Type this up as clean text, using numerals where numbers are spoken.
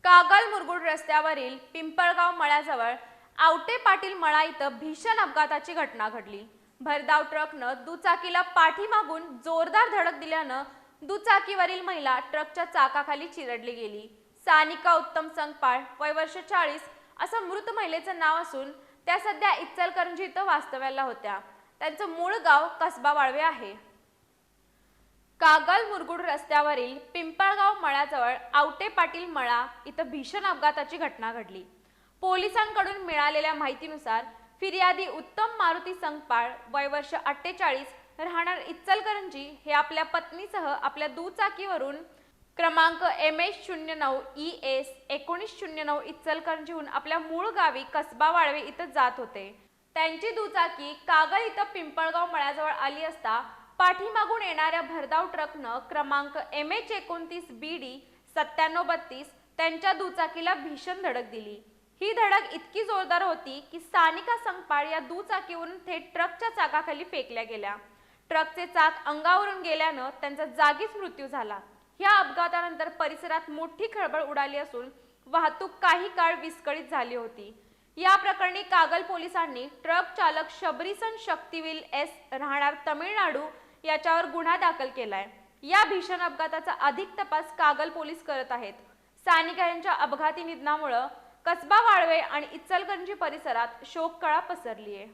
कागल मुरगुड रस्त्यावरील पिंपळगाव मळ्याजवळ आवटे पाटील मळा इथं भीषण अपघाताची घटना घडली। भरधाव ट्रकनं दुचाकीला पाठीमागून जोरदार धडक दिल्यानं दुचाकीवरील महिला ट्रकच्या चाकाखाली चिरडली गेली। सानिका उत्तम संगपाळ वय वर्ष 40 असं मृत महिलेचं नाव असून त्या सध्या इचलकरंजी इथं वास्तव्याला होत्या। त्यांचं मूळ गाव कसबा वाळवे आहे। कागल मुरगुड रस्त्यावरील पिंपळगाव मळ्याजवळ आवटे पाटील मळा इथं भीषण अपघाताची घटना घडली। पोलिसांकडून मिळालेल्या माहितीनुसार फिर्यादी उत्तम मारुती संगपाळ वय वर्ष 48 राहणार इचलकरंजी हे आपल्या पत्नीसह आपल्या दुचाकीवरून क्रमांक MS09 ES 1909 इचलकरंजीहून आपल्या मूळ गावी कसबा वाळवे इथं जात होते। त्यांची दुचाकी कागल इथं पिंपळगाव मळ्याजवळ आली असता पाठीमागून येणाऱ्या भरधाव ट्रकनं क्रमांक MH29 BD 9732 त्यांच्या दुचाकीला भीषण धडक दिली। ही धडक इतकी जोरदार होती की सानिका संगपाळ या दुचाकीवरून थेट ट्रकच्या चाकाखाली फेकल्या गेल्या। ट्रकचे चाक अंगावरून गेल्यानं त्यांचा जागीच मृत्यू झाला। या अपघातानंतर परिसरात मोठी खळबळ उडाली असून वाहतूक काही काळ विस्कळीत झाली होती। या प्रकरणी कागल पोलिसांनी ट्रक चालक शबरीसन शक्तिवेल S राहणार तमिळनाडू याच्यावर गुन्हा दाखल केलाय। या भीषण अपघाताचा अधिक तपास कागल पोलीस करत आहेत। सानिका यांच्या अपघाती निधनामुळे कसबा वाळवे आणि इचलकरंजी परिसरात शोककळा पसरली आहे।